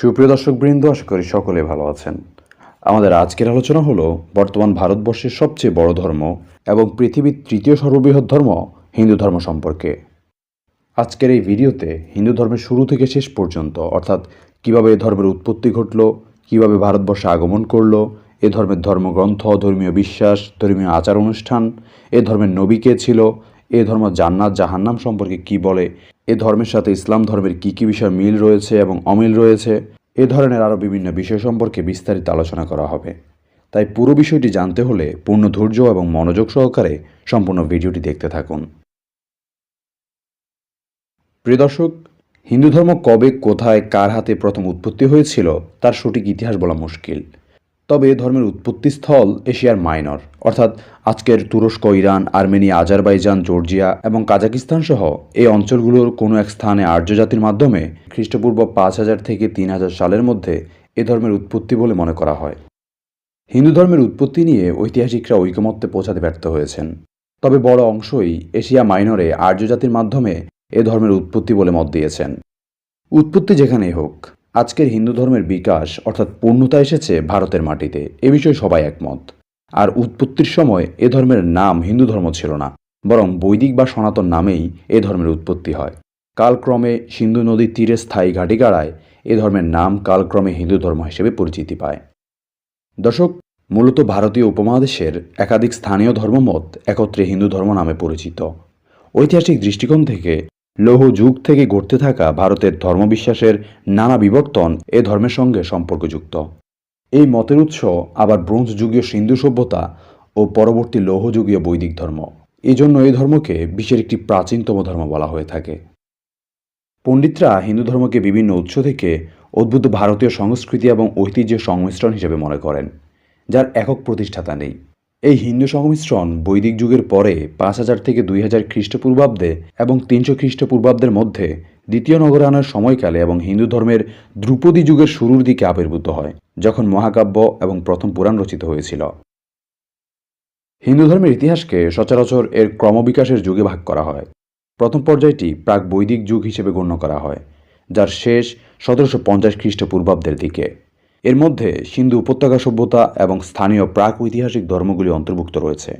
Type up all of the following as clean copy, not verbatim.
সুপ্রিয় দর্শকবৃন্দ, আশা করি সকলে ভালো আছেন। আমাদের আজকের আলোচনা হলো বর্তমান ভারতবর্ষের সবচেয়ে বড় ধর্ম এবং পৃথিবীর তৃতীয় সর্ববৃহৎ ধর্ম হিন্দু ধর্ম সম্পর্কে। আজকের এই ভিডিওতে হিন্দু ধর্মের শুরু থেকে শেষ পর্যন্ত, অর্থাৎ কিভাবে এ ধর্মের উৎপত্তি ঘটল, কিভাবে ভারতবর্ষে আগমন করলো, এ ধর্মের ধর্মগ্রন্থ, ধর্মীয় বিশ্বাস, ধর্মীয় আচার অনুষ্ঠান, এ ধর্মের নবী কে ছিল, এ ধর্ম জান্নাত জাহান্নাম সম্পর্কে কি বলে, এ ধর্মের সাথে ইসলাম ধর্মের কী কী বিষয় মিল রয়েছে এবং অমিল রয়েছে, এ ধরনের আরও বিভিন্ন বিষয় সম্পর্কে বিস্তারিত আলোচনা করা হবে। তাই পুরো বিষয়টি জানতে হলে পূর্ণ ধৈর্য এবং মনোযোগ সহকারে সম্পূর্ণ ভিডিওটি দেখতে থাকুন। প্রিয় দর্শক, হিন্দু ধর্ম কবে, কোথায়, কার হাতে প্রথম উৎপত্তি হয়েছিল তার সঠিক ইতিহাস বলা মুশকিল। তবে এ ধর্মের উৎপত্তিস্থল এশিয়ার মাইনর, অর্থাৎ আজকের তুরস্ক, ইরান, আর্মেনিয়া, আজারবাইজান, জর্জিয়া এবং কাজাকিস্তান সহ এই অঞ্চলগুলোর কোনো এক স্থানে আর্য জাতির মাধ্যমে খ্রিস্টপূর্ব 5000 থেকে 3000 সালের মধ্যে এ ধর্মের উৎপত্তি বলে মনে করা হয়। হিন্দু ধর্মের উৎপত্তি নিয়ে ঐতিহাসিকরা ঐকমত্যে পৌঁছাতে ব্যর্থ হয়েছেন, তবে বড় অংশই এশিয়া মাইনরে আর্য জাতির মাধ্যমে এ ধর্মের উৎপত্তি বলে মত দিয়েছেন। উৎপত্তি যেখানেই হোক, আজকের হিন্দু ধর্মের বিকাশ অর্থাৎ পূর্ণতা এসেছে ভারতের মাটিতে, এ বিষয়ে সবাই একমত। আর উৎপত্তির সময় এ ধর্মের নাম হিন্দু ধর্ম ছিল না, বরং বৈদিক বা সনাতন নামেই এ ধর্মের উৎপত্তি হয়। কালক্রমে সিন্ধু নদীর তীরে স্থায়ী ঘাটিগাড়ায় এ ধর্মের নাম কালক্রমে হিন্দু ধর্ম হিসেবে পরিচিতি পায়। দর্শক, মূলত ভারতীয় উপমহাদেশের একাধিক স্থানীয় ধর্মমত একত্রে হিন্দু ধর্ম নামে পরিচিত। ঐতিহাসিক দৃষ্টিকোণ থেকে লৌহ যুগ থেকে ঘটতে থাকা ভারতের ধর্মবিশ্বাসের নানা বিবর্তন এ ধর্মের সঙ্গে সম্পর্কযুক্ত। এই মতের উৎস আবার ব্রোঞ্জ যুগীয় সিন্ধু সভ্যতা ও পরবর্তী লৌহযুগীয় বৈদিক ধর্ম। এই জন্য এই ধর্মকে বিশ্বের একটি প্রাচীনতম ধর্ম বলা হয়ে থাকে। পণ্ডিতরা হিন্দু ধর্মকে বিভিন্ন উৎস থেকে উদ্ভূত ভারতীয় সংস্কৃতি এবং ঐতিহ্যের সংমিশ্রণ হিসেবে মনে করেন, যার একক প্রতিষ্ঠাতা নেই। এই হিন্দু সংমিশ্রণ বৈদিক যুগের পরে 5000 থেকে 2000 খ্রিস্টপূর্বাব্দে এবং 300 খ্রিস্টপূর্বাব্দের মধ্যে দ্বিতীয় নগরায়ণের সময়কালে এবং হিন্দু ধর্মের ধ্রুপদী যুগের শুরুর দিকে আবির্ভূত হয়, যখন মহাকাব্য এবং প্রথম পুরাণ রচিত হয়েছিল। হিন্দু ধর্মের ইতিহাসকে সচরাচর এর ক্রমবিকাশের যুগে ভাগ করা হয়। প্রথম পর্যায়টি প্রাক বৈদিক যুগ হিসেবে গণ্য করা হয়, যার শেষ 1750 খ্রিস্টপূর্বাব্দের দিকে। এর মধ্যে সিন্ধু উপত্যকা সভ্যতা এবং স্থানীয় প্রাক ঐতিহাসিক ধর্মগুলি অন্তর্ভুক্ত রয়েছে।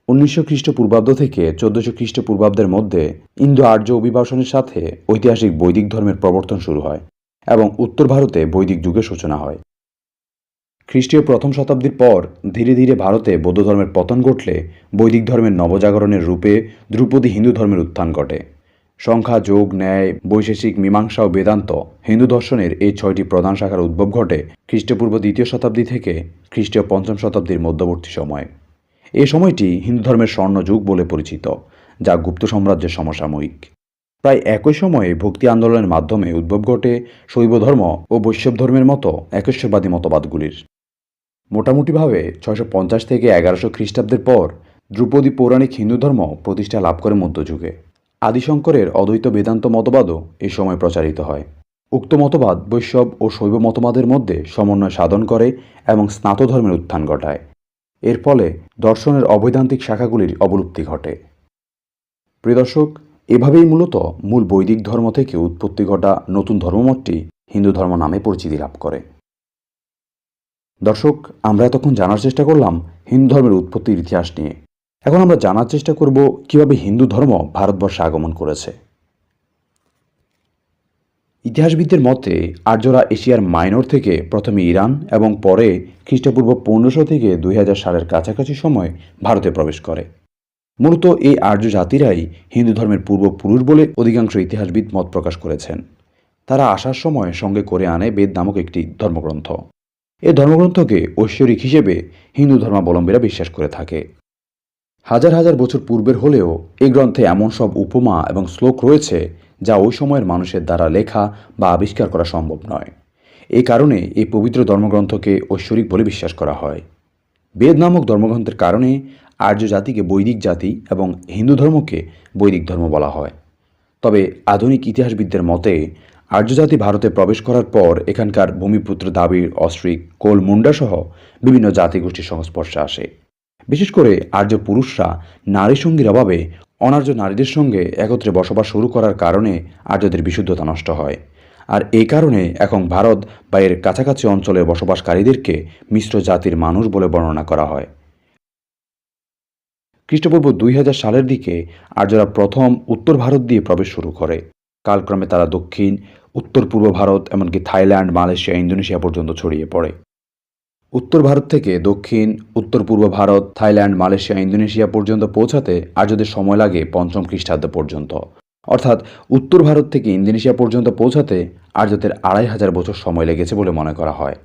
1900 খ্রিস্টপূর্বাব্দ থেকে 1400 খ্রিস্টপূর্বাব্দের মধ্যে ইন্দো আর্য অভিবাসনের সাথে ঐতিহাসিক বৈদিক ধর্মের প্রবর্তন শুরু হয় এবং উত্তর ভারতে বৈদিক যুগের সূচনা হয়। খ্রিস্টীয় প্রথম শতাব্দীর পর ধীরে ধীরে ভারতে বৌদ্ধ ধর্মের পতন ঘটলে বৈদিক ধর্মের নবজাগরণের রূপে ধ্রুপদী হিন্দু ধর্মের উত্থান ঘটে। সংখ্যা, যোগ, ন্যায়, বৈশেষিক, মীমাংসা ও বেদান্ত হিন্দু দর্শনের এই 6টি প্রধান শাখার উদ্ভব ঘটে খ্রিস্টপূর্ব 2য় শতাব্দী থেকে খ্রিস্টীয় 5ম শতাব্দীর মধ্যবর্তী সময়ে। এই সময়টি হিন্দু ধর্মের স্বর্ণযুগ বলে পরিচিত, যা গুপ্ত সাম্রাজ্যের সমসাময়িক। প্রায় একই সময়ে ভক্তি আন্দোলনের মাধ্যমে উদ্ভব ঘটে শৈব ধর্ম ও বৈষ্ণব ধর্মের মতো একেশ্বরবাদী মতবাদগুলির। মোটামুটিভাবে 650 থেকে 1100 খ্রিস্টাব্দের পর ধ্রুপদী পৌরাণিক হিন্দু ধর্ম প্রতিষ্ঠা লাভ করে মধ্যযুগে। আদিশঙ্করের অদ্বৈত বেদান্ত মতবাদও এই সময় প্রচারিত হয়। উক্ত মতবাদ বৈষ্ণব ও শৈব মতবাদের মধ্যে সমন্বয় সাধন করে এবং স্নাত ধর্মের উত্থান ঘটায়। এর ফলে দর্শনের অবৈদান্তিক শাখাগুলির অবলুপ্তি ঘটে। প্রিয় দর্শক, এভাবেই মূলত মূল বৈদিক ধর্ম থেকে উৎপত্তি ঘটা নতুন ধর্মমতটি হিন্দু ধর্ম নামে পরিচিতি লাভ করে। দর্শক, আমরা এতক্ষণ জানার চেষ্টা করলাম হিন্দু ধর্মের উৎপত্তির ইতিহাস নিয়ে। এখন আমরা জানার চেষ্টা করব কিভাবে হিন্দু ধর্ম ভারতবর্ষে আগমন করেছে। ইতিহাসবিদদের মতে আর্যরা এশিয়ার মাইনর থেকে প্রথমে ইরান এবং পরে খ্রিস্টপূর্ব 1500 থেকে 2000 সালের কাছাকাছি সময় ভারতে প্রবেশ করে। মূলত এই আর্য জাতিরাই হিন্দু ধর্মের পূর্বপুরুষ বলে অধিকাংশ ইতিহাসবিদ মত প্রকাশ করেছেন। তারা আসার সময় সঙ্গে করে আনে বেদ নামক একটি ধর্মগ্রন্থ। এই ধর্মগ্রন্থকে ঐশ্বরিক হিসেবে হিন্দু ধর্মাবলম্বীরা বিশ্বাস করে থাকে। হাজার হাজার বছর পূর্বের হলেও এই গ্রন্থে এমন সব উপমা এবং শ্লোক রয়েছে যা ওই সময়ের মানুষের দ্বারা লেখা বা আবিষ্কার করা সম্ভব নয়। এই কারণে এই পবিত্র ধর্মগ্রন্থকে ঐশ্বরিক বলে বিশ্বাস করা হয়। বেদ নামক ধর্মগ্রন্থের কারণে আর্য জাতিকে বৈদিক জাতি এবং হিন্দু ধর্মকে বৈদিক ধর্ম বলা হয়। তবে আধুনিক ইতিহাসবিদদের মতে আর্য জাতি ভারতে প্রবেশ করার পর এখানকার ভূমিপুত্র দ্রাবিড়, অস্ট্রিক, কোল, মুন্ডা সহ বিভিন্ন জাতিগোষ্ঠীর সংস্পর্শে আসে। বিশেষ করে আর্য পুরুষরা নারী সঙ্গীর অভাবে অনার্য নারীদের সঙ্গে একত্রে বসবাস শুরু করার কারণে আর্যদের বিশুদ্ধতা নষ্ট হয়। আর এই কারণে এখন ভারত বা এর কাছাকাছি অঞ্চলে বসবাসকারীদেরকে মিশ্র জাতির মানুষ বলে বর্ণনা করা হয়। খ্রিস্টপূর্ব 2000 সালের দিকে আর্যরা প্রথম উত্তর ভারত দিয়ে প্রবেশ শুরু করে। কালক্রমে তারা দক্ষিণ, উত্তর পূর্ব ভারত, এমনকি থাইল্যান্ড, মালয়েশিয়া, ইন্দোনেশিয়া পর্যন্ত ছড়িয়ে পড়ে। উত্তর ভারত থেকে দক্ষিণ, উত্তর পূর্ব ভারত, থাইল্যান্ড, মালয়েশিয়া, ইন্দোনেশিয়া পর্যন্ত পৌঁছাতে আর্যদের সময় লাগে 5ম খ্রিস্টাব্দ পর্যন্ত। অর্থাৎ উত্তর ভারত থেকে ইন্দোনেশিয়া পর্যন্ত পৌঁছাতে আর্যদের 2500 বছর সময় লেগেছে বলে মনে করা হয়।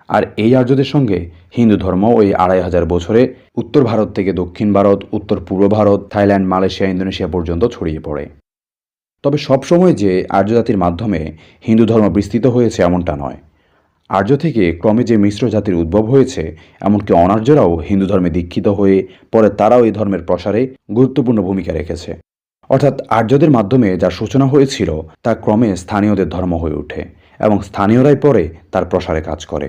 আর এই আর্যদের সঙ্গে হিন্দু ধর্ম ওই 2500 বছরে উত্তর ভারত থেকে দক্ষিণ ভারত, উত্তর পূর্ব ভারত, থাইল্যান্ড, মালয়েশিয়া, ইন্দোনেশিয়া পর্যন্ত ছড়িয়ে পড়ে। তবে সবসময় যে আর্য জাতির মাধ্যমে হিন্দু ধর্ম বিস্তৃত হয়েছে এমনটা নয়। আর্য থেকে ক্রমে যে মিশ্র জাতির উদ্ভব হয়েছে, এমনকি অনার্যরাও হিন্দু ধর্মে দীক্ষিত হয়ে পরে তারাও এই ধর্মের প্রসারে গুরুত্বপূর্ণ ভূমিকা রেখেছে। অর্থাৎ আর্যদের মাধ্যমে যার সূচনা হয়েছিল তা ক্রমে স্থানীয়দের ধর্ম হয়ে ওঠে এবং স্থানীয়রাই পরে তার প্রসারে কাজ করে।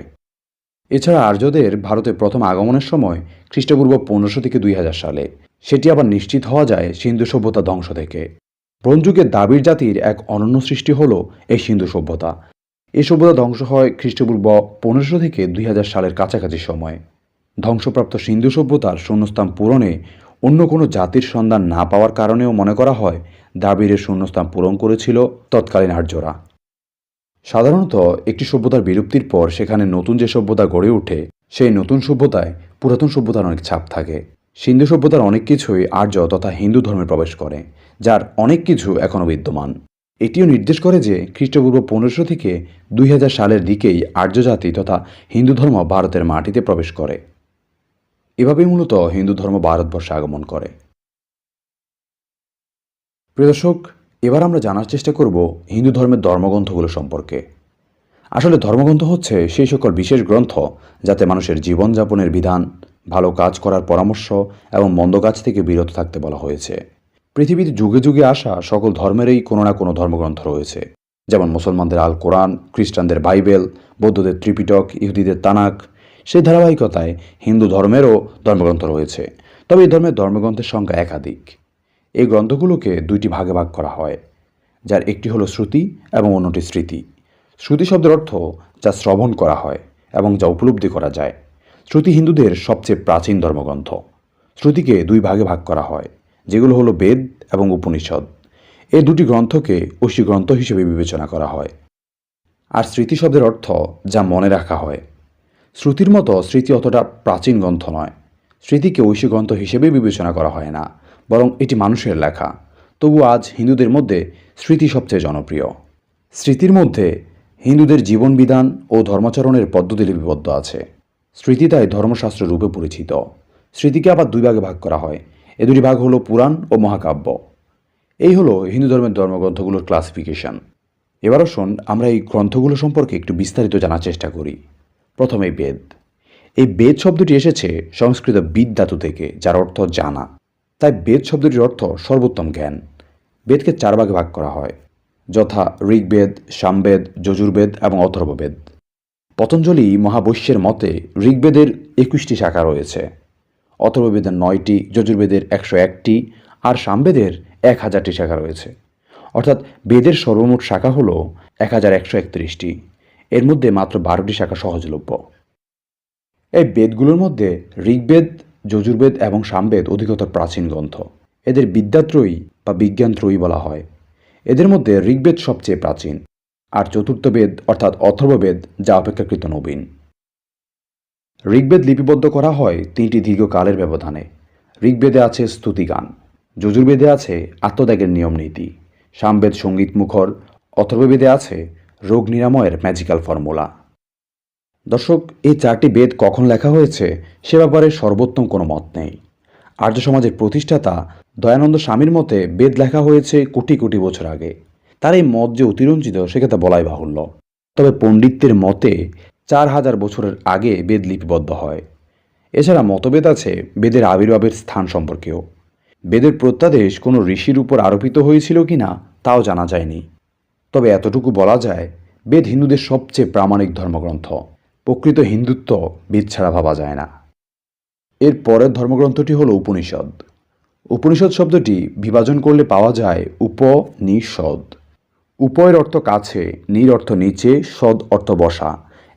এছাড়া আর্যদের ভারতে প্রথম আগমনের সময় খ্রিস্টপূর্ব 1500 থেকে 2000 সালে। সেটি আবার নিশ্চিত হওয়া যায় সিন্ধু সভ্যতা ধ্বংস থেকে। ব্রোঞ্জ যুগের দ্রাবিড় জাতির এক অনন্য সৃষ্টি হল এই সিন্ধু সভ্যতা। এই সভ্যতা ধ্বংস হয় খ্রিস্টপূর্ব 1500 থেকে 2000 সালের কাছাকাছি সময়ে। ধ্বংসপ্রাপ্ত সিন্ধু সভ্যতার শূন্যস্থান পূরণে অন্য কোনো জাতির সন্ধান না পাওয়ার কারণেও মনে করা হয় দ্রাবিড়ের শূন্যস্থান পূরণ করেছিল তৎকালীন আর্যরা। সাধারণত একটি সভ্যতার বিলুপ্তির পর সেখানে নতুন যে সভ্যতা গড়ে ওঠে, সেই নতুন সভ্যতায় পুরাতন সভ্যতার অনেক ছাপ থাকে। সিন্ধু সভ্যতার অনেক কিছুই আর্য তথা হিন্দু ধর্মে প্রবেশ করে, যার অনেক কিছু এখনও বিদ্যমান। এটিও নির্দেশ করে যে খ্রিস্টপূর্ব 1500 থেকে 2000 সালের দিকেই আর্য জাতি তথা হিন্দু ধর্ম ভারতের মাটিতে প্রবেশ করে। এভাবেই মূলত হিন্দু ধর্ম ভারতবর্ষে আগমন করে। প্রিয় দর্শক, এবার আমরা জানার চেষ্টা করব হিন্দু ধর্মের ধর্মগ্রন্থগুলো সম্পর্কে। আসলে ধর্মগ্রন্থ হচ্ছে সেই সকল বিশেষ গ্রন্থ যাতে মানুষের জীবনযাপনের বিধান, ভালো কাজ করার পরামর্শ এবং মন্দ কাজ থেকে বিরত থাকতে বলা হয়েছে। পৃথিবীতে যুগে যুগে আসা সকল ধর্মেরই কোনো না কোনো ধর্মগ্রন্থ রয়েছে। যেমন মুসলমানদের আল কোরআন, খ্রিস্টানদের বাইবেল, বৌদ্ধদের ত্রিপিটক, ইহুদিদের তানাক। সেই ধারাবাহিকতায় হিন্দু ধর্মেরও ধর্মগ্রন্থ রয়েছে। তবে এই ধর্মের ধর্মগ্রন্থের সংখ্যা একাধিক। এই গ্রন্থগুলোকে দুইটি ভাগে ভাগ করা হয়, যার একটি হলো শ্রুতি এবং অন্যটি স্মৃতি। শ্রুতি শব্দের অর্থ যা শ্রবণ করা হয় এবং যা উপলব্ধি করা যায়। শ্রুতি হিন্দুদের সবচেয়ে প্রাচীন ধর্মগ্রন্থ। শ্রুতিকে দুই ভাগে ভাগ করা হয়, যেগুলো হলো বেদ এবং উপনিষদ। এই দুটি গ্রন্থকে ঐশী গ্রন্থ হিসেবে বিবেচনা করা হয়। আর স্মৃতি শব্দের অর্থ যা মনে রাখা হয়। শ্রুতির মতো স্মৃতি অতটা প্রাচীন গ্রন্থ নয়। স্মৃতিকে ঐশী গ্রন্থ হিসেবে বিবেচনা করা হয় না, বরং এটি মানুষের লেখা। তবু আজ হিন্দুদের মধ্যে স্মৃতি সবচেয়ে জনপ্রিয়। স্মৃতির মধ্যে হিন্দুদের জীবনবিধান ও ধর্মাচরণের পদ্ধতি লিপিবদ্ধ আছে। স্মৃতি তাই ধর্মশাস্ত্র রূপে পরিচিত। স্মৃতিকে আবার দুই ভাগে ভাগ করা হয়। এ দুটি ভাগ হলো পুরাণ ও মহাকাব্য। এই হলো হিন্দু ধর্মের ধর্মগ্রন্থগুলোর ক্লাসিফিকেশন। এবার আসুন আমরা এই গ্রন্থগুলো সম্পর্কে একটু বিস্তারিত জানার চেষ্টা করি। প্রথমে বেদ। এই বেদ শব্দটি এসেছে সংস্কৃত বিদ ধাতু থেকে, যার অর্থ জানা। তাই বেদ শব্দটির অর্থ সর্বোত্তম জ্ঞান। বেদকে 4 ভাগে ভাগ করা হয়, যথা ঋগ্বেদ, সামবেদ, যজুর্বেদ এবং অথর্ববেদ। পতঞ্জলি মহাবৈশ্যের মতে ঋগ্বেদের 21টি শাখা রয়েছে, অথর্ববেদের 9টি, যজুর্বেদের 101টি আর সামবেদের 1000টি শাখা রয়েছে। অর্থাৎ বেদের সর্বমোট শাখা হল 1131টি। এর মধ্যে মাত্র 12টি শাখা সহজলভ্য। এই বেদগুলোর মধ্যে ঋগ্বেদ, যজুর্বেদ এবং সামবেদ অধিকতর প্রাচীন গ্রন্থ। এদের বিদ্যাত্রয়ী বা বিজ্ঞানত্রয়ী বলা হয়। এদের মধ্যে ঋগ্বেদ সবচেয়ে প্রাচীন, আর চতুর্থ বেদ অর্থাৎ অথর্ববেদ যা অপেক্ষাকৃত নবীন। ঋগ্বেদ লিপিবদ্ধ করা হয় 3টি দীর্ঘকালের ব্যবধানে। ঋগ্বেদে আছে স্তুতিগান, যজুর্বেদে আছে আত্মত্যাগের নিয়ম নীতি, সামবেদ সঙ্গীত মুখর, অথর্ববেদে আছে রোগ নিরাময়ের ম্যাজিক্যাল ফর্মুলা। দর্শক, এই 4টি বেদ কখন লেখা হয়েছে সে ব্যাপারে সর্বোত্তম কোনো মত নেই। আর্য সমাজের প্রতিষ্ঠাতা দয়ানন্দ স্বামীর মতে বেদ লেখা হয়েছে কোটি কোটি বছর আগে। তার এই মত যে অতিরঞ্জিত সেক্ষেত্রে বলাই বাহুল্য। তবে পণ্ডিতদের মতে 4000 বছরের আগে বেদ লিপিবদ্ধ হয়। এছাড়া মতভেদ আছে বেদের আবির্ভাবের স্থান সম্পর্কেও। বেদের প্রত্যাদেশ কোনো ঋষির উপর আরোপিত হয়েছিল কিনা তাও জানা যায়নি। তবে এতটুকু বলা যায়, বেদ হিন্দুদের সবচেয়ে প্রামাণিক ধর্মগ্রন্থ। প্রকৃত হিন্দুত্ব বেদ ছাড়া ভাবা যায় না। এর পরের ধর্মগ্রন্থটি হল উপনিষদ। উপনিষদ শব্দটি বিভাজন করলে পাওয়া যায় উপনিষদ। উপয়ের অর্থ কাছে, নির অর্থ নিচে, সদ অর্থ বসা।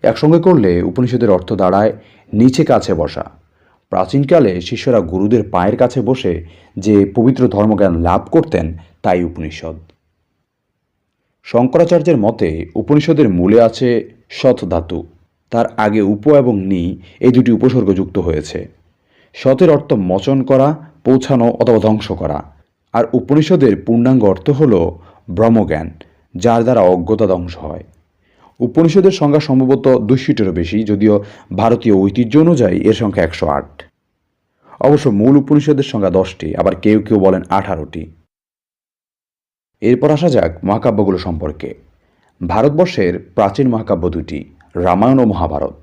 একসঙ্গে করলে উপনিষদের অর্থ দাঁড়ায় নিচে কাছে বসা। প্রাচীনকালে শিষ্যরা গুরুদের পায়ের কাছে বসে যে পবিত্র ধর্মজ্ঞান লাভ করতেন তাই উপনিষদ। শঙ্করাচার্যের মতে উপনিষদের মূলে আছে সৎ ধাতু। তার আগে উপ এবং নি এই দুটি উপসর্গ যুক্ত হয়েছে। সতের অর্থ মোচন করা, পৌঁছানো অথবা ধ্বংস করা। আর উপনিষদের পূর্ণাঙ্গ অর্থ হল ব্রহ্মজ্ঞান, যার দ্বারা অজ্ঞতা ধ্বংস হয়। উপনিষদের সংখ্যা সম্ভবত 200-টিরও বেশি, যদিও ভারতীয় ঐতিহ্য অনুযায়ী এর সংখ্যা 108। অবশ্য মূল উপনিষদের সংখ্যা 10টি, আবার কেউ কেউ বলেন 18টি। এরপর আসা যাক মহাকাব্যগুলো সম্পর্কে। ভারতবর্ষের প্রাচীন মহাকাব্য দুটি, রামায়ণ ও মহাভারত।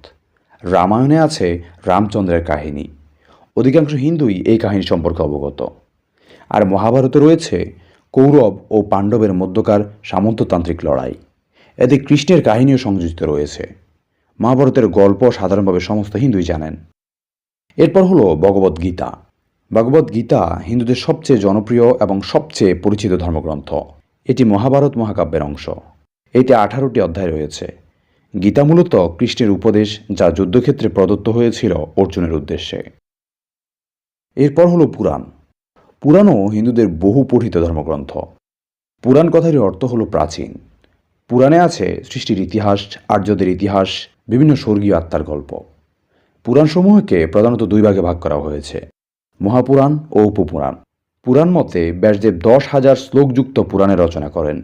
রামায়ণে আছে রামচন্দ্রের কাহিনী। অধিকাংশ হিন্দুই এই কাহিনী সম্পর্কে অবগত। আর মহাভারতে রয়েছে কৌরব ও পাণ্ডবের মধ্যকার সামন্ততান্ত্রিক লড়াই। এতে কৃষ্ণের কাহিনীও সংযোজিত রয়েছে। মহাভারতের গল্প সাধারণভাবে সমস্ত হিন্দুই জানেন। এরপর হলো ভগবদ্গীতা। ভগবদ্গীতা হিন্দুদের সবচেয়ে জনপ্রিয় এবং সবচেয়ে পরিচিত ধর্মগ্রন্থ। এটি মহাভারত মহাকাব্যের অংশ। এতে 18টি অধ্যায় রয়েছে। গীতা মূলত কৃষ্ণের উপদেশ, যা যুদ্ধক্ষেত্রে প্রদত্ত হয়েছিল অর্জুনের উদ্দেশ্যে। এরপর হলো পুরাণ। পুরাণও হিন্দুদের বহু পঠিত ধর্মগ্রন্থ। পুরাণ কথাটির অর্থ হলো প্রাচীন। পুরাণে আছে সৃষ্টির ইতিহাস, আর্যদের ইতিহাস, বিভিন্ন স্বর্গীয় আত্মার গল্প। পুরাণসমূহকে প্রধানত দুই ভাগে ভাগ করা হয়েছে, মহাপুরাণ ও উপপুরাণ। পুরাণ মতে ব্যাসদেব 10,000 শ্লোকযুক্ত পুরাণের রচনা করেন,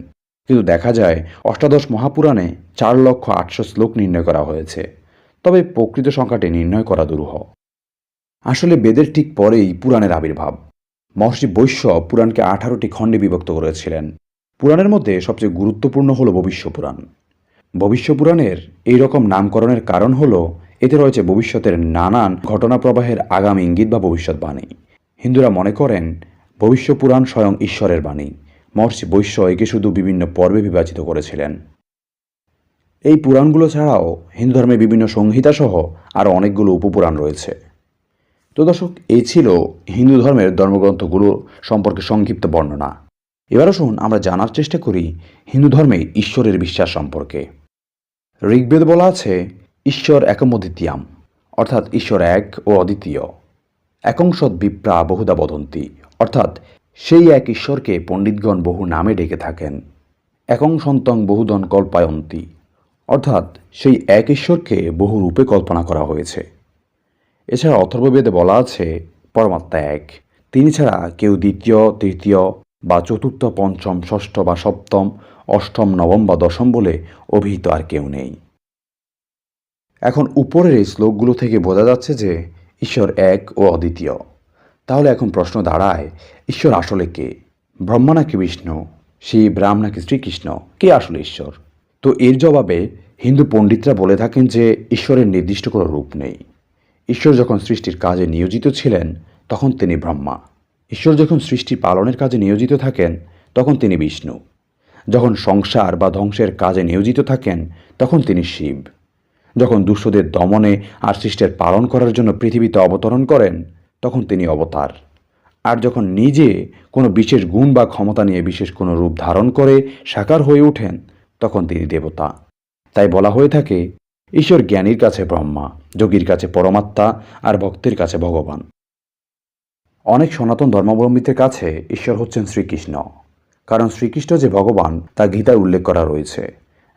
কিন্তু দেখা যায় অষ্টাদশ মহাপুরাণে 4,08,000 শ্লোক নির্ণয় করা হয়েছে। তবে প্রকৃত সংখ্যাটি নির্ণয় করা দুরূহ। আসলে বেদের ঠিক পরেই পুরাণের আবির্ভাব। মহর্ষি বৈশ্য পুরাণকে 18টি খণ্ডে বিভক্ত করেছিলেন। পুরাণের মধ্যে সবচেয়ে গুরুত্বপূর্ণ হল ভবিষ্য পুরাণ। ভবিষ্য পুরাণের এই রকম নামকরণের কারণ হল এতে রয়েছে ভবিষ্যতের নানান ঘটনা প্রবাহের আগাম ইঙ্গিত বা ভবিষ্যৎবাণী। হিন্দুরা মনে করেন ভবিষ্য পুরাণ স্বয়ং ঈশ্বরের বাণী। মহর্ষি বৈশ্য একে শুধু বিভিন্ন পর্বে বিভাজিত করেছিলেন। এই পুরাণগুলো ছাড়াও হিন্দু ধর্মে বিভিন্ন সংহিতাসহ আরও অনেকগুলো উপপুরাণ রয়েছে। তো দর্শক, এই ছিল হিন্দু ধর্মের ধর্মগ্রন্থগুলো সম্পর্কে সংক্ষিপ্ত বর্ণনা। এবার আসুন আমরা জানার চেষ্টা করি হিন্দু ধর্মে ঈশ্বরের বিশ্বাস সম্পর্কে। ঋগ্বেদ বলা আছে ঈশ্বর একম অদ্বিতীয়াম, অর্থাৎ ঈশ্বর এক ও অদ্বিতীয়। একং সৎ বিপ্রা বহুধা বদন্তি, অর্থাৎ সেই এক ঈশ্বরকে পণ্ডিতগণ বহু নামে ডেকে থাকেন। একং সন্তং বহুদন কল্পায়ন্তি, অর্থাৎ সেই এক ঈশ্বরকে বহু রূপে কল্পনা করা হয়েছে। এছাড়া অথর্ববেদে বলা আছে পরমাত্মা এক, তিনি ছাড়া কেউ দ্বিতীয়, তৃতীয় বা চতুর্থ, পঞ্চম, ষষ্ঠ বা সপ্তম, অষ্টম, নবম বা দশম বলে অভিহিত আর কেউ নেই। এখন উপরের এই শ্লোকগুলো থেকে বোঝা যাচ্ছে যে ঈশ্বর এক ও অদ্বিতীয়। তাহলে এখন প্রশ্ন দাঁড়ায়, ঈশ্বর আসলে কে? ব্রহ্মা নাকি বিষ্ণু, শিব, রাম নাকি শ্রীকৃষ্ণ? কে আসলে ঈশ্বর? তো এর জবাবে হিন্দু পণ্ডিতরা বলে থাকেন যে ঈশ্বরের নির্দিষ্ট কোনো রূপ নেই। ঈশ্বর যখন সৃষ্টির কাজে নিয়োজিত ছিলেন তখন তিনি ব্রহ্মা। ঈশ্বর যখন সৃষ্টি পালনের কাজে নিয়োজিত থাকেন তখন তিনি বিষ্ণু। যখন সংসার বা ধ্বংসের কাজে নিয়োজিত থাকেন তখন তিনি শিব। যখন দুষ্টদের দমনে আর সৃষ্টির পালন করার জন্য পৃথিবীতে অবতরণ করেন তখন তিনি অবতার। আর যখন নিজে কোনো বিশেষ গুণ বা ক্ষমতা নিয়ে বিশেষ কোনো রূপ ধারণ করে সাকার হয়ে ওঠেন তখন তিনি দেবতা। তাই বলা হয়ে থাকে ঈশ্বর জ্ঞানীর কাছে ব্রহ্মা, যোগীর কাছে পরমাত্মা আর ভক্তের কাছে ভগবান। অনেক সনাতন ধর্মাবলম্বীদের কাছে ঈশ্বর হচ্ছেন শ্রীকৃষ্ণ, কারণ শ্রীকৃষ্ণ যে ভগবান তা গীতায় উল্লেখ করা রয়েছে।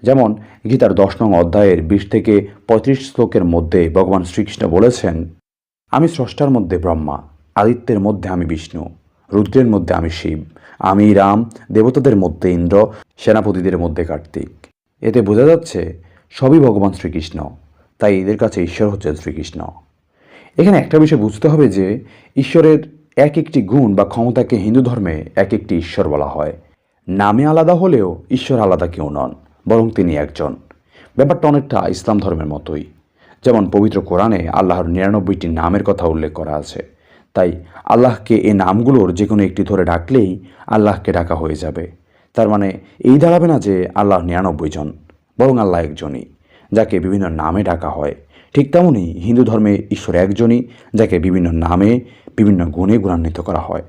যেমন গীতার 10 নং অধ্যায়ের 20 থেকে 35 শ্লোকের মধ্যে ভগবান শ্রীকৃষ্ণ বলেছেন, আমি স্রষ্টার মধ্যে ব্রহ্মা, আদিত্যের মধ্যে আমি বিষ্ণু, রুদ্রের মধ্যে আমি শিব, আমি রাম, দেবতাদের মধ্যে ইন্দ্র, সেনাপতিদের মধ্যে কার্তিক। এতে বোঝা যাচ্ছে সবই ভগবান শ্রীকৃষ্ণ, তাই এদের কাছে ঈশ্বর হচ্ছেন শ্রীকৃষ্ণ। এখানে একটা বিষয় বুঝতে হবে যে ঈশ্বরের এক একটি গুণ বা ক্ষমতাকে হিন্দু ধর্মে এক একটি ঈশ্বর বলা হয়। নামে আলাদা হলেও ঈশ্বর আলাদা কেউ নন, বরং তিনি একজন। ব্যাপারটা অনেকটা ইসলাম ধর্মের মতোই। যেমন পবিত্র কোরআনে আল্লাহর 99টি নামের কথা উল্লেখ করা আছে, তাই আল্লাহকে এই নামগুলোর যে কোনো একটি ধরে ডাকলেই আল্লাহকে ডাকা হয়ে যাবে। তার মানে এই দাঁড়াবে না যে আল্লাহ 99 জন, বরং আল্লাহ একজনই, যাকে বিভিন্ন নামে ডাকা হয়। ঠিক তেমনই হিন্দু ধর্মে ঈশ্বর একজনই, যাকে বিভিন্ন নামে বিভিন্ন গুণে গুণান্বিত করা হয়।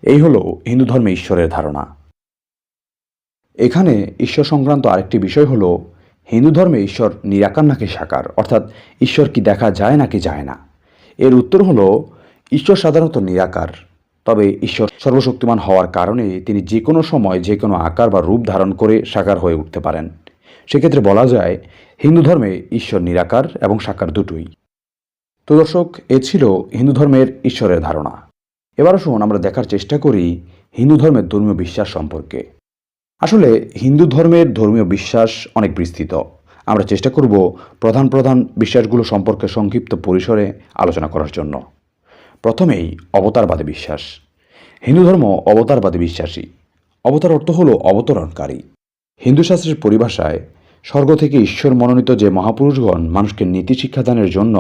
এই হলো হিন্দু ধর্মে ঈশ্বরের ধারণা। এখানে ঈশ্বর সংক্রান্ত আরেকটি বিষয় হলো, হিন্দু ধর্মে ঈশ্বর নিরাকার নাকি সাকার, অর্থাৎ ঈশ্বর কি দেখা যায় নাকি যায় না। এর উত্তর হলো, ঈশ্বর সাধারণত নিরাকার, তবে ঈশ্বর সর্বশক্তিমান হওয়ার কারণে তিনি যে কোনো সময় যে কোনো আকার বা রূপ ধারণ করে সাকার হয়ে উঠতে পারেন। সেক্ষেত্রে বলা যায় হিন্দু ধর্মে ঈশ্বর নিরাকার এবং সাকার দুটোই। তো দর্শক, এ ছিল হিন্দু ধর্মের ঈশ্বরের ধারণা। এবার আসুন আমরা দেখার চেষ্টা করি হিন্দু ধর্মের ধর্মীয় বিশ্বাস সম্পর্কে। আসলে হিন্দু ধর্মের ধর্মীয় বিশ্বাস অনেক বিস্তৃত। আমরা চেষ্টা করব প্রধান প্রধান বিশ্বাসগুলো সম্পর্কে সংক্ষিপ্ত পরিসরে আলোচনা করার জন্য। প্রথমেই অবতারবাদী বিশ্বাস। হিন্দু ধর্ম অবতারবাদী বিশ্বাসী। অবতার অর্থ হলো অবতরণকারী। হিন্দু শাস্ত্রের পরিভাষায় স্বর্গ থেকে ঈশ্বর মনোনীত যে মহাপুরুষগণ মানুষকে নীতি শিক্ষাদানের জন্য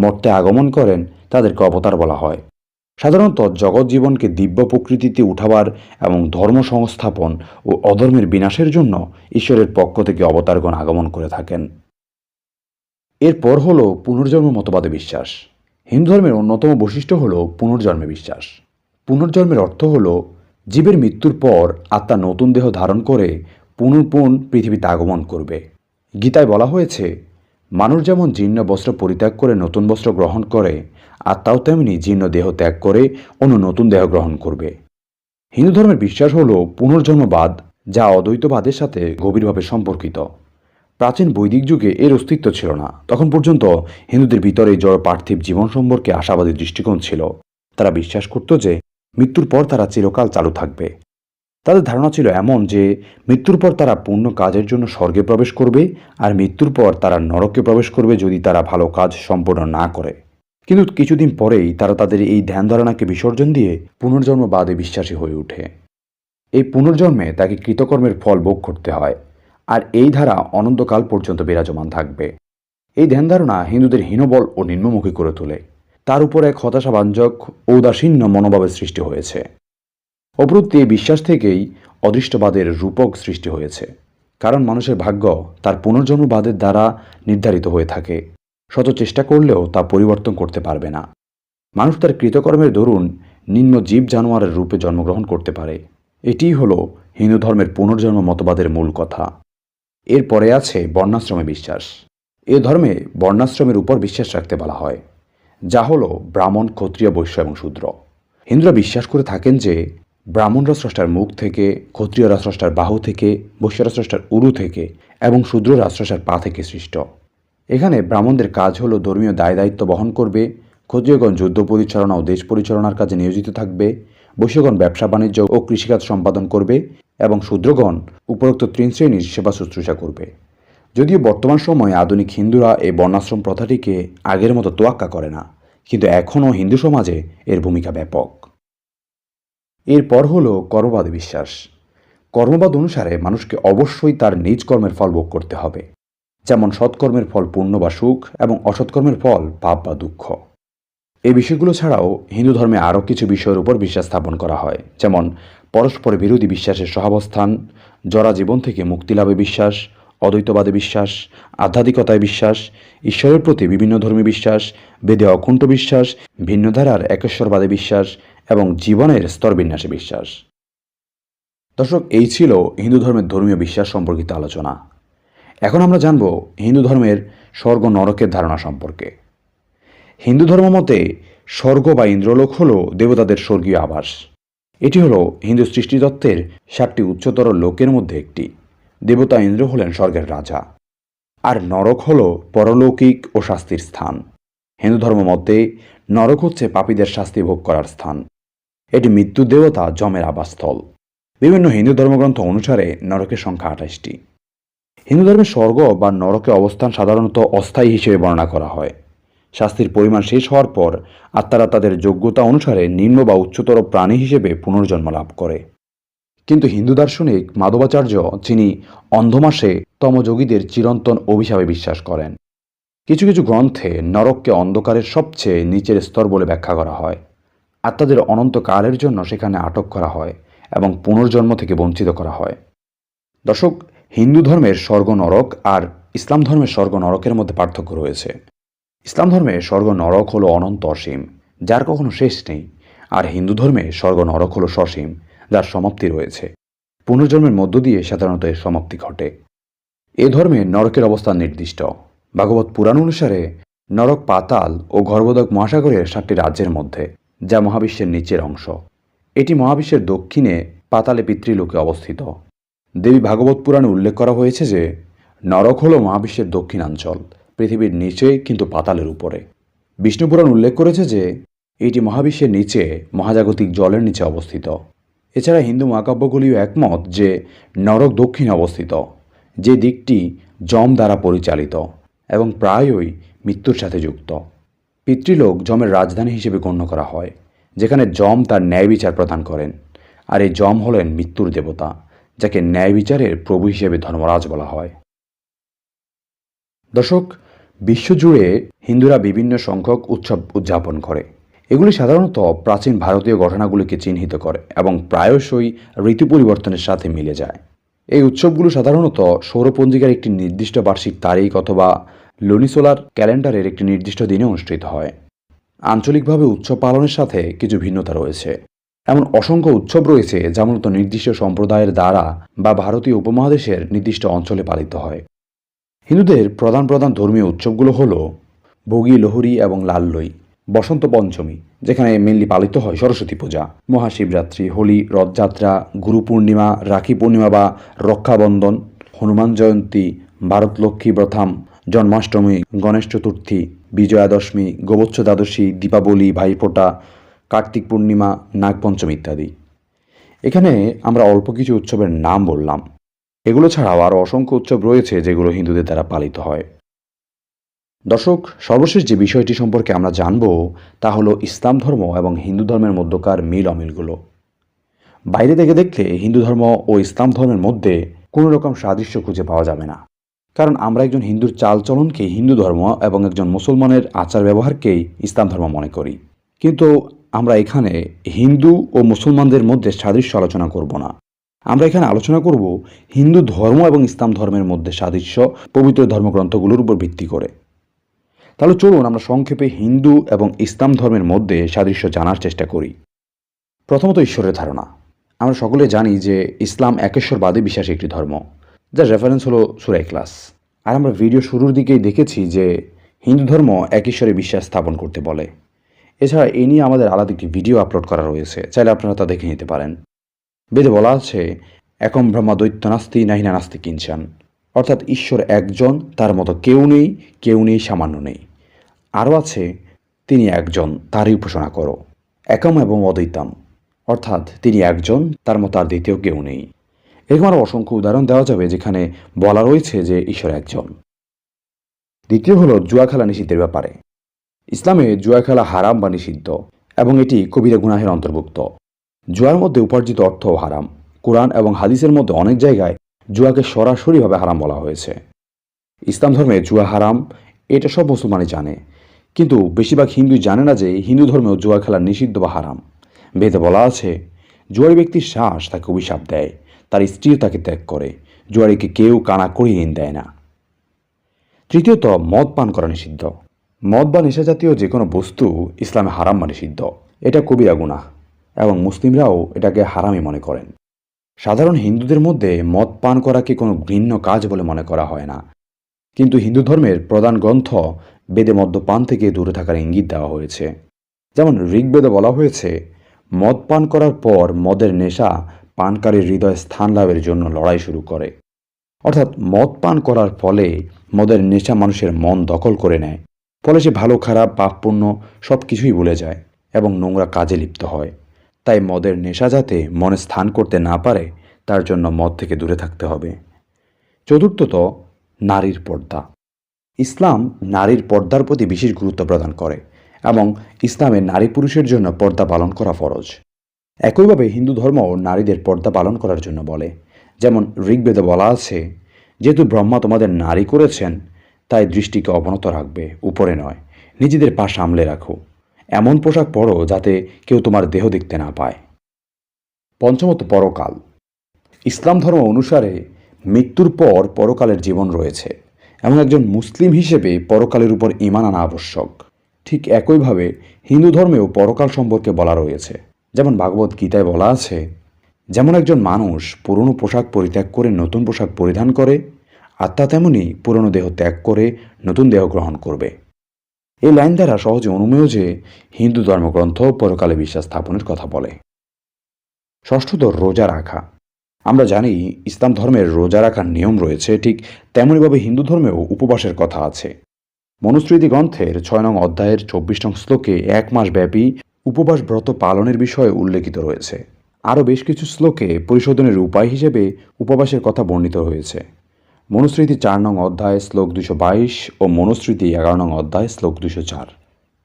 মর্তে আগমন করেন তাদেরকে অবতার বলা হয়। সাধারণত জগৎ জীবনকে দিব্য প্রকৃতিতে উঠাবার এবং ধর্ম সংস্থাপন ও অধর্মের বিনাশের জন্য ঈশ্বরের পক্ষ থেকে অবতারগণ আগমন করে থাকেন। এরপর হলো পুনর্জন্ম মতবাদে বিশ্বাস। হিন্দু ধর্মের অন্যতম বৈশিষ্ট্য হল পুনর্জন্মে বিশ্বাস। পুনর্জন্মের অর্থ হল জীবের মৃত্যুর পর আত্মা নতুন দেহ ধারণ করে পুনঃপুন পৃথিবীতে আগমন করবে। গীতায় বলা হয়েছে, মানুষ যেমন জীর্ণ বস্ত্র পরিত্যাগ করে নতুন বস্ত্র গ্রহণ করে, আত্মাও তেমনি জীর্ণ দেহ ত্যাগ করে অন্য নতুন দেহ গ্রহণ করবে। হিন্দু ধর্মের বিশ্বাস হল পুনর্জন্মবাদ, যা অদ্বৈতবাদের সাথে গভীরভাবে সম্পর্কিত। প্রাচীন বৈদিক যুগে এর অস্তিত্ব ছিল না। তখন পর্যন্ত হিন্দুদের ভিতরে জড় পার্থিব জীবন সম্পর্কে আশাবাদী দৃষ্টিকোণ ছিল। তারা বিশ্বাস করত যে মৃত্যুর পর তারা চিরকাল চালু থাকবে। তাদের ধারণা ছিল এমন যে মৃত্যুর পর তারা পূর্ণ কাজের জন্য স্বর্গে প্রবেশ করবে, আর মৃত্যুর পর তারা নরকে প্রবেশ করবে যদি তারা ভালো কাজ সম্পূর্ণ না করে। কিন্তু কিছুদিন পরেই তারা তাদের এই ধ্যান ধারণাকে বিসর্জন দিয়ে পুনর্জন্মবাদে বিশ্বাসী হয়ে ওঠে। এই পুনর্জন্মে তাকে কৃতকর্মের ফল ভোগ করতে হয়, আর এই ধারা অনন্তকাল পর্যন্ত বিরাজমান থাকবে। এই ধ্যান ধারণা হিন্দুদের হীনবল ও নিম্নমুখী করে তোলে। তার উপর এক হতাশাবাঞ্জক ঔদাসীন্য মনোভাবের সৃষ্টি হয়েছে। অপরূপ এই বিশ্বাস থেকেই অদৃষ্টবাদের রূপক সৃষ্টি হয়েছে, কারণ মানুষের ভাগ্য তার পুনর্জন্মবাদের দ্বারা নির্ধারিত হয়ে থাকে। শত চেষ্টা করলেও তা পরিবর্তন করতে পারবে না। মানুষ তার কৃতকর্মের দরুন নিম্ন জীব জানোয়ারের রূপে জন্মগ্রহণ করতে পারে। এটিই হলো হিন্দু ধর্মের পুনর্জন্ম মতবাদের মূল কথা। এরপরে আছে বর্ণাশ্রমে বিশ্বাস। এ ধর্মে বর্ণাশ্রমের উপর বিশ্বাস রাখতে বলা হয়, যা হলো ব্রাহ্মণ, ক্ষত্রিয়, বৈশ্য এবং শূদ্র। হিন্দুরা বিশ্বাস করে থাকেন যে ব্রাহ্মণরা স্রষ্টার মুখ থেকে, ক্ষত্রিয়রা স্রষ্টার বাহু থেকে, বৈশ্যরা স্রষ্টার উরু থেকে এবং শূদ্ররা স্রষ্টার পা থেকে সৃষ্ট। এখানে ব্রাহ্মণদের কাজ হলো ধর্মীয় দায় দায়িত্ব বহন করবে, ক্ষত্রিয়গণ যুদ্ধ পরিচালনা ও দেশ পরিচালনার কাজে নিয়োজিত থাকবে, বৈশ্যগণ ব্যবসা বাণিজ্য ও কৃষিকাজ সম্পাদন করবে এবং শূদ্রগণ উপরোক্ত 3 শ্রেণীর সেবা শুশ্রূষা করবে। যদিও বর্তমান সময়ে আধুনিক হিন্দুরা এই বর্ণাশ্রম প্রথাটিকে আগের মতো তোয়াক্কা করে না, কিন্তু এখনও হিন্দু সমাজে এর ভূমিকা ব্যাপক। এরপর হলো কর্মবাদী বিশ্বাস। কর্মবাদ অনুসারে মানুষকে অবশ্যই তার নিজ কর্মের ফল ভোগ করতে হবে, যেমন সৎকর্মের ফল পুণ্য বা সুখ এবং অসৎকর্মের ফল পাপ বা দুঃখ। এই বিষয়গুলো ছাড়াও হিন্দু ধর্মে আরও কিছু বিষয়ের উপর বিশ্বাস স্থাপন করা হয়, যেমন পরস্পর বিরোধী বিশ্বাসের সহাবস্থান, জরা জীবন থেকে মুক্তিলাভে বিশ্বাস, অদ্বৈতবাদে বিশ্বাস, আধ্যাত্মিকতায় বিশ্বাস, ঈশ্বরের প্রতি বিভিন্ন ধর্মী বিশ্বাস, বেদে অকুণ্ঠ বিশ্বাস, ভিন্ন ধারার একেশ্বরবাদে বিশ্বাস এবং জীবনের স্তরবিন্যাসে বিশ্বাস। দর্শক, এই ছিল হিন্দু ধর্মের ধর্মীয় বিশ্বাস সম্পর্কিত আলোচনা। এখন আমরা জানব হিন্দু ধর্মের স্বর্গ নরকের ধারণা সম্পর্কে। হিন্দু ধর্ম মতে স্বর্গ বা ইন্দ্রলোক হল দেবতাদের স্বর্গীয় আবাস। এটি হল হিন্দু সৃষ্টিতত্ত্বের 7টি উচ্চতর লোকের মধ্যে একটি। দেবতা ইন্দ্র হলেন স্বর্গের রাজা, আর নরক হল পরলৌকিক ও শাস্তির স্থান। হিন্দু ধর্ম মতে নরক হচ্ছে পাপীদের শাস্তি ভোগ করার স্থান। এটি মৃত্যু দেবতা যমের আবাসস্থল। বিভিন্ন হিন্দু ধর্মগ্রন্থ অনুসারে নরকের সংখ্যা 28টি। হিন্দু ধর্মের স্বর্গ বা নরকে অবস্থান সাধারণত অস্থায়ী হিসেবে বর্ণনা করা হয়। শাস্তির পরিমাণ শেষ হওয়ার পর আত্মারা তাদের যোগ্যতা অনুসারে নিম্ন বা উচ্চতর প্রাণী হিসেবে পুনর্জন্ম লাভ করে। কিন্তু হিন্দু দার্শনিক মাধবাচার্য, যিনি অন্ধমাসে তমযোগীদের চিরন্তন অভিশাপে বিশ্বাস করেন, কিছু কিছু গ্রন্থে নরককে অন্ধকারের সবচেয়ে নিচের স্তর বলে ব্যাখ্যা করা হয়। আত্মাদের অনন্তকালের জন্য সেখানে আটক করা হয় এবং পুনর্জন্ম থেকে বঞ্চিত করা হয়। দর্শক, হিন্দু ধর্মের স্বর্গ নরক আর ইসলাম ধর্মের স্বর্গ নরকের মধ্যে পার্থক্য রয়েছে। ইসলাম ধর্মে স্বর্গ নরক হলো অনন্ত অসীম, যার কখনো শেষ নেই, আর হিন্দু ধর্মে স্বর্গ নরক হলো সসীম, যার সমাপ্তি রয়েছে। পুনর্জন্মের মধ্য দিয়ে সাধারণত এর সমাপ্তি ঘটে। এ ধর্মে নরকের অবস্থান নির্দিষ্ট। ভাগবত পুরাণ অনুসারে নরক পাতাল ও গর্ভোদক মহাসাগরের 7টি রাজ্যের মধ্যে, যা মহাবিশ্বের নিচের অংশ। এটি মহাবিশ্বের দক্ষিণে পাতালে পিতৃলোকে অবস্থিত। দেবী ভাগবত পুরাণে উল্লেখ করা হয়েছে যে নরক হল মহাবিশ্বের দক্ষিণাঞ্চল, পৃথিবীর নিচে কিন্তু পাতালের উপরে। বিষ্ণু পুরাণ উল্লেখ করেছে যে এটি মহাবিশ্বের নিচে মহাজাগতিক জলের নিচে অবস্থিত। এছাড়া হিন্দু মহাকাব্যগুলিও একমত যে নরক দক্ষিণে অবস্থিত, যে দিকটি যম দ্বারা পরিচালিত এবং প্রায়ই মৃত্যুর সাথে যুক্ত। পিতৃলোক যমের রাজধানী হিসেবে গণ্য করা হয়, যেখানে যম তার ন্যায় বিচার প্রদান করেন। আর এই যম হলেন মৃত্যুর দেবতা, যাকে ন্যায় বিচারের প্রভু হিসেবে ধর্মরাজ বলা হয়। দর্শক, বিশ্বজুড়ে হিন্দুরা বিভিন্ন সংখ্যক উৎসব উদযাপন করে। এগুলি সাধারণত প্রাচীন ভারতীয় ঘটনাগুলিকে চিহ্নিত করে এবং প্রায়শই ঋতু পরিবর্তনের সাথে মিলে যায়। এই উৎসবগুলো সাধারণত সৌরপঞ্জিকার একটি নির্দিষ্ট বার্ষিক তারিখ অথবা লুনিসোলার ক্যালেন্ডারের একটি নির্দিষ্ট দিনে অনুষ্ঠিত হয়। আঞ্চলিকভাবে উৎসব পালনের সাথে কিছু ভিন্নতা রয়েছে। এমন অসংখ্য উৎসব রয়েছে যা মূলত নির্দিষ্ট সম্প্রদায়ের দ্বারা বা ভারতীয় উপমহাদেশের নির্দিষ্ট অঞ্চলে পালিত হয়। হিন্দুদের প্রধান প্রধান ধর্মীয় উৎসবগুলো হল ভোগী, লোহরী এবং লাল্লই। বসন্ত পঞ্চমী, যেখানে মেনলি পালিত হয় সরস্বতী পূজা। মহাশিবরাত্রি, হোলি, রথযাত্রা, গুরু পূর্ণিমা, রাখি পূর্ণিমা বা রক্ষাবন্ধন, হনুমান জয়ন্তী, ভারত লক্ষ্মী ব্রথাম, জন্মাষ্টমী, গণেশ চতুর্থী, বিজয়া দশমী, গোবৎস দ্বাদশী, দীপাবলি, ভাইফোঁটা, কার্তিক পূর্ণিমা, নাগপঞ্চমী ইত্যাদি। এখানে আমরা অল্প কিছু উৎসবের নাম বললাম। এগুলো ছাড়াও আরও অসংখ্য উৎসব রয়েছে যেগুলো হিন্দুদের দ্বারা পালিত হয়। দর্শক, সর্বশেষ যে বিষয়টি সম্পর্কে আমরা জানব তা হলো ইসলাম ধর্ম এবং হিন্দু ধর্মের মধ্যকার মিল অমিলগুলো। বাইরে থেকে দেখলে হিন্দু ধর্ম ও ইসলাম ধর্মের মধ্যে কোনো রকম সাদৃশ্য খুঁজে পাওয়া যাবে না, কারণ আমরা একজন হিন্দুর চালচলনকেই হিন্দু ধর্ম এবং একজন মুসলমানের আচার ব্যবহারকেই ইসলাম ধর্ম মনে করি। কিন্তু আমরা এখানে হিন্দু ও মুসলমানদের মধ্যে সাদৃশ্য আলোচনা করব না। আমরা এখানে আলোচনা করব হিন্দু ধর্ম এবং ইসলাম ধর্মের মধ্যে সাদৃশ্য পবিত্র ধর্মগ্রন্থগুলোর উপর ভিত্তি করে। তাহলে চলুন আমরা সংক্ষেপে হিন্দু এবং ইসলাম ধর্মের মধ্যে সাদৃশ্য জানার চেষ্টা করি। প্রথমত, ঈশ্বরের ধারণা। আমরা সকলে জানি যে ইসলাম একেশ্বরবাদে বিশ্বাসী একটি ধর্ম, যার রেফারেন্স হলো সূরা ইখলাস। আর আমরা ভিডিও শুরুর দিকেই দেখেছি যে হিন্দু ধর্ম এক ঈশ্বরে বিশ্বাস স্থাপন করতে বলে। এছাড়া এ নিয়ে আমাদের আলাদা একটি ভিডিও আপলোড করা রয়েছে, চাইলে আপনারা তা দেখে নিতে পারেন। বেদে বলা আছে, একম ব্রহ্মা দৈত্য নাস্তি নাহিনা নাস্তি কিঞ্চান, অর্থাৎ ঈশ্বর একজন, তার মতো কেউ নেই, সামান্য নেই। আরও আছে, তিনি একজন, তারই উপাসনা করো। একম এবং অদ্বৈতম, অর্থাৎ তিনি একজন, তার মতো আর দ্বিতীয় কেউ নেই। এরকম আরও অসংখ্য উদাহরণ দেওয়া যাবে যেখানে বলা রয়েছে যে ঈশ্বর একজন। দ্বিতীয় হলো জুয়া খেলা নিষিদ্ধের ব্যাপারে। ইসলামে জুয়া খেলা হারাম বা নিষিদ্ধ এবং এটি কবিরা গুনাহের অন্তর্ভুক্ত। জুয়ার মধ্যে উপার্জিত অর্থও হারাম। কোরআন এবং হাদিসের মধ্যে অনেক জায়গায় জুয়াকে সরাসরিভাবে হারাম বলা হয়েছে। ইসলাম ধর্মে জুয়া হারাম, এটা সব মুসলমানই জানে, কিন্তু বেশিরভাগ হিন্দু জানে না যে হিন্দু ধর্মেও জুয়া খেলা নিষিদ্ধ বা হারাম। বেদে বলা আছে, জুয়ারি ব্যক্তির শ্বাস তাকে অভিশাপ দেয়, তার স্ত্রীও তাকে ত্যাগ করে, জুয়ারিকে কেউ কানা করিয়ে দেয় না। তৃতীয়ত, মদ পান করা নিষিদ্ধ। মদ বা নেশাজাতীয় যে কোনো বস্তু ইসলামে হারাম বা নিষিদ্ধ। এটা কবিরা গুনাহ এবং মুসলিমরাও এটাকে হারামই মনে করেন। সাধারণ হিন্দুদের মধ্যে মদ পান করাকে কোনো ঘৃণ্য কাজ বলে মনে করা হয় না, কিন্তু হিন্দু ধর্মের প্রধান গ্রন্থ বেদে মদ্যপান থেকে দূরে থাকার ইঙ্গিত দেওয়া হয়েছে। যেমন ঋগ্বেদে বলা হয়েছে, মদ পান করার পর মদের নেশা পানকারীর হৃদয়ে স্থান লাভের জন্য লড়াই শুরু করে। অর্থাৎ মদ পান করার ফলে মদের নেশা মানুষের মন দখল করে নেয়, ফলে সে ভালো খারাপ পাপ পুণ্য সব কিছুই ভুলে যায় এবং নোংরা কাজে লিপ্ত হয়। তাই মদের নেশা যাতে মনে স্থান করতে না পারে তার জন্য মদ থেকে দূরে থাকতে হবে। চতুর্থত, নারীর পর্দা। ইসলাম নারীর পর্দার প্রতি বিশেষ গুরুত্ব প্রদান করে এবং ইসলামে নারী পুরুষের জন্য পর্দা পালন করা ফরজ। একইভাবে হিন্দু ধর্মও নারীদের পর্দা পালন করার জন্য বলে। যেমন ঋগ্বেদে বলা আছে, যেহেতু ব্রহ্মা তোমাদের নারী করেছেন, তাই দৃষ্টিকে অবনত রাখবে, উপরে নয়। নিজেদের পা সামলে রাখো, এমন পোশাক পরো যাতে কেউ তোমার দেহ দেখতে না পায়। পঞ্চমত, পরকাল। ইসলাম ধর্ম অনুসারে মৃত্যুর পর পরকালের জীবন রয়েছে এবং একজন মুসলিম হিসেবে পরকালের উপর ঈমান আনা আবশ্যক। ঠিক একইভাবে হিন্দু ধর্মেও পরকাল সম্পর্কে বলা রয়েছে। যেমন ভাগবত গীতায় বলা আছে, যেমন একজন মানুষ পুরনো পোশাক পরিত্যাগ করে নতুন পোশাক পরিধান করে, আত্মা তেমনি পুরনো দেহ ত্যাগ করে নতুন দেহ গ্রহণ করবে। এই লাইন দ্বারা সহজে অনুমেয় যে হিন্দু ধর্মগ্রন্থ পরকালে বিশ্বাস স্থাপনের কথা বলে। ষষ্ঠত, রোজা রাখা। আমরা জানি ইসলাম ধর্মের রোজা রাখার নিয়ম রয়েছে, ঠিক তেমনইভাবে হিন্দু ধর্মেও উপবাসের কথা আছে। মনুস্মৃতি গ্রন্থের 6 নং অধ্যায়ের 24 নং শ্লোকে 1 মাস ব্যাপী উপবাস ব্রত পালনের বিষয়ে উল্লেখিত রয়েছে। আরও বেশ কিছু শ্লোকে পরিশোধনের উপায় হিসেবে উপবাসের কথা বর্ণিত হয়েছে। মনুস্মৃতি 4 নং অধ্যায় শ্লোক 222 ও মনুস্মৃতি 11 নং অধ্যায় শ্লোক 204।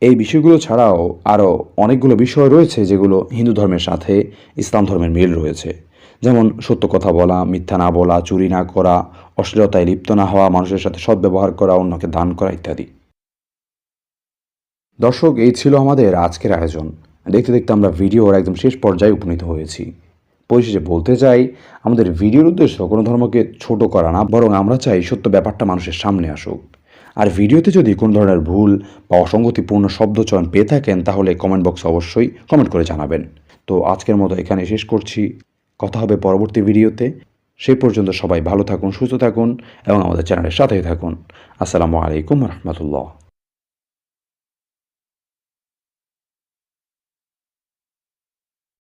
এই বিষয়গুলো ছাড়াও আরও অনেকগুলো বিষয় রয়েছে যেগুলো হিন্দু ধর্মের সাথে ইসলাম ধর্মের মিল রয়েছে, যেমন সত্য কথা বলা, মিথ্যা না বলা, চুরি না করা, অশ্লীলতায় লিপ্ত না হওয়া, মানুষের সাথে সদ্ব্যবহার করা, অন্যকে দান করা ইত্যাদি। দর্শক, এই ছিল আমাদের আজকের আয়োজন। দেখতে দেখতে আমরা ভিডিওর একদম শেষ পর্যায়ে উপনীত হয়েছি। পরিশেষে বলতে চাই, আমাদের ভিডিওর উদ্দেশ্য কোনো ধর্মকে ছোট করা না, বরং আমরা চাই সত্য ব্যাপারটা মানুষের সামনে আসুক। আর ভিডিওতে যদি কোনো ধরনের ভুল বা অসঙ্গতিপূর্ণ শব্দচয়ন পেয়ে থাকেন তাহলে কমেন্ট বক্সে অবশ্যই কমেন্ট করে জানাবেন। তো আজকের মতো এখানে শেষ করছি। কথা হবে পরবর্তী ভিডিওতে। সেই পর্যন্ত সবাই ভালো থাকুন, সুস্থ থাকুন এবং আমাদের চ্যানেলের সাথেই থাকুন। আসসালামু আলাইকুম রহমতুল্লাহ।